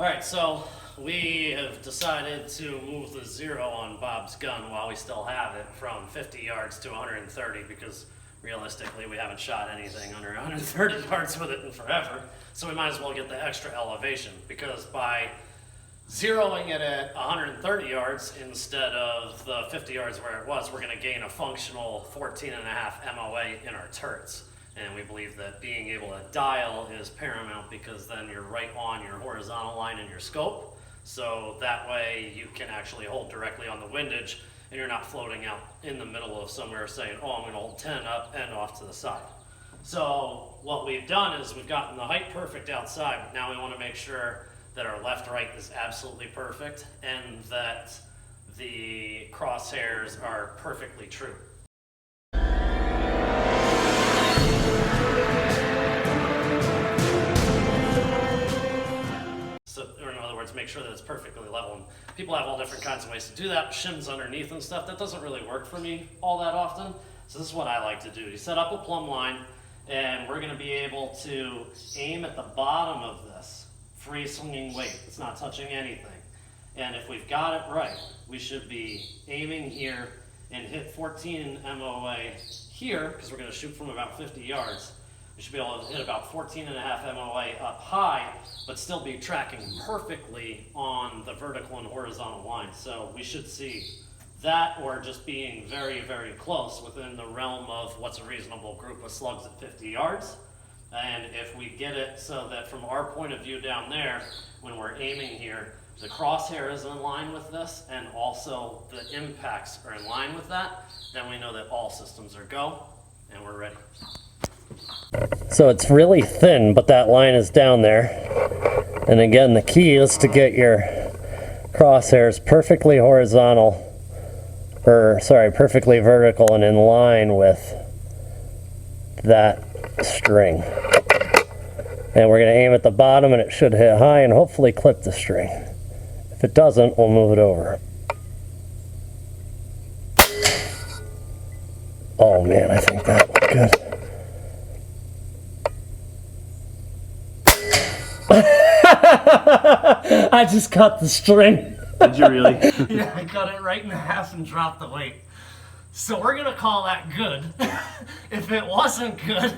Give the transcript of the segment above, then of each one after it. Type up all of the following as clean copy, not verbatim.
All right, so we have decided to move the 0 on Bob's gun while we still have it from 50 yards to 130 because realistically we haven't shot anything under 130 yards with it in forever. So we might as well get the extra elevation because by zeroing it at 130 yards instead of the 50 yards where it was, we're going to gain a functional 14.5 MOA in our turrets. And we believe that being able to dial is paramount because then you're right on your horizontal line in your scope. So that way you can actually hold directly on the windage and you're not floating out in the middle of somewhere saying, oh, I'm going to hold 10 up and off to the side. So what we've done is we've gotten the height perfect outside, but now we want to make sure that our left-right is absolutely perfect and that the crosshairs are perfectly true. So, or in other words, make sure that it's perfectly level. And people have all different kinds of ways to do that. Shims underneath and stuff, that doesn't really work for me all that often. So this is what I like to do. You set up a plumb line and we're going to be able to aim at the bottom of this. Free swinging weight, it's not touching anything. And if we've got it right, we should be aiming here and hit 14 MOA here, because we're going to shoot from about 50 yards. We should be able to hit about 14.5 MOA up high, but still be tracking perfectly on the vertical and horizontal lines. So we should see that, or just being very, very close within the realm of what's a reasonable group of slugs at 50 yards. And if we get it so that from our point of view down there, when we're aiming here, the crosshair is in line with this and also the impacts are in line with that, then we know that all systems are go and we're ready. So it's really thin, but that line is down there. And again, the key is to get your crosshairs perfectly horizontal, perfectly vertical and in line with that string. And we're going to aim at the bottom and it should hit high and hopefully clip the string. If it doesn't, we'll move it over. Oh man, I think that looked good. I just cut the string. Did you really? Yeah, I cut it right in half and dropped the weight. So we're going to call that good. If it wasn't good,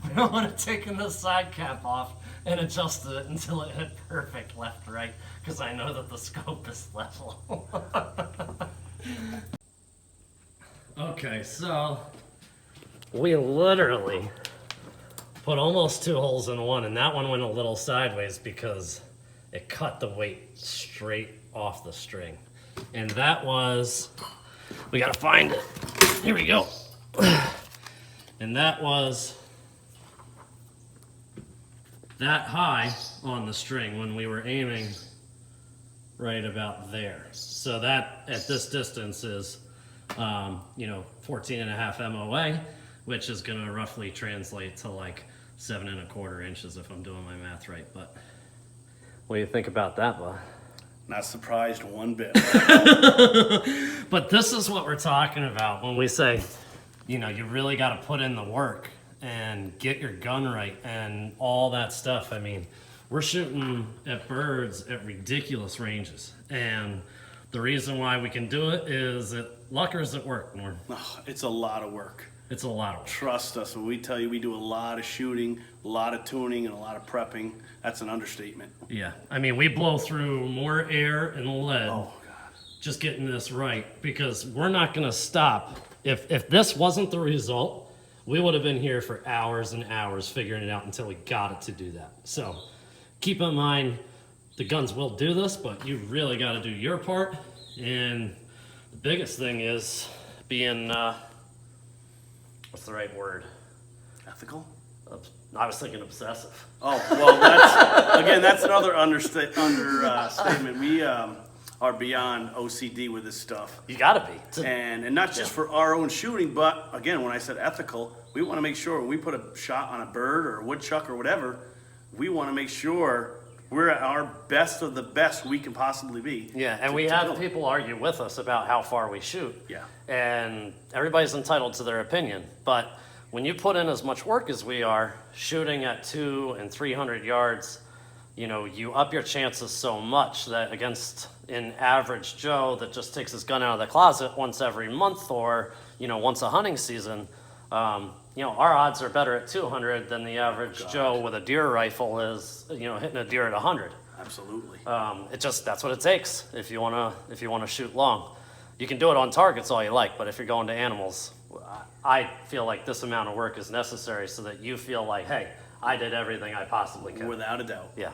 we would have taken the side cap off and adjusted it until it hit perfect left, right, because I know that the scope is level. Okay, so we literally put almost 2 holes in one, and that one went a little sideways because it cut the weight straight off the string. And that was, we gotta find it. Here we go. And that was that high on the string when we were aiming right about there. So that at this distance is, 14.5 MOA, which is gonna roughly translate to like 7¼ inches if I'm doing my math right. But what do you think about that, Bob? Not surprised one bit. But this is what we're talking about when we say, you really got to put in the work and get your gun right and all that stuff. I mean, we're shooting at birds at ridiculous ranges. And the reason why we can do it is that luckers at work, Norm. Oh, it's a lot of work. It's a lot of work. Trust us when we tell you we do a lot of shooting, a lot of tuning, and a lot of prepping. That's an understatement. Yeah. I mean, we blow through more air and lead Oh, God. just getting this right because we're not going to stop. If this wasn't the result, we would have been here for hours and hours figuring it out until we got it to do that. So keep in mind, the guns will do this, but you really got to do your part. And the biggest thing is being, what's the right word? Ethical? I was thinking obsessive. Oh, well, that's another understatement. We are beyond OCD with this stuff. You got to be. And not just for our own shooting, but again, when I said ethical, we want to make sure when we put a shot on a bird or a woodchuck or whatever, we want to make sure we're at our best of the best we can possibly be. Yeah, and we have people argue with us about how far we shoot. Yeah. And everybody's entitled to their opinion. But when you put in as much work as we are, shooting at 200 and 300 yards you know, you up your chances so much that against an average Joe that just takes his gun out of the closet once every month or, you know, once a hunting season, you know, our odds are better at 200 than the average Joe with a deer rifle is, you know, hitting a deer at 100. Absolutely. That's what it takes if you wanna shoot long. You can do it on targets all you like, but if you're going to animals, I feel like this amount of work is necessary so that you feel like, hey, I did everything I possibly could. Without a doubt. Yeah.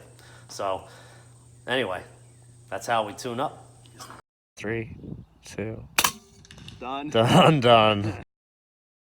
So, anyway, that's how we tune up. 3, 2. Done. Done.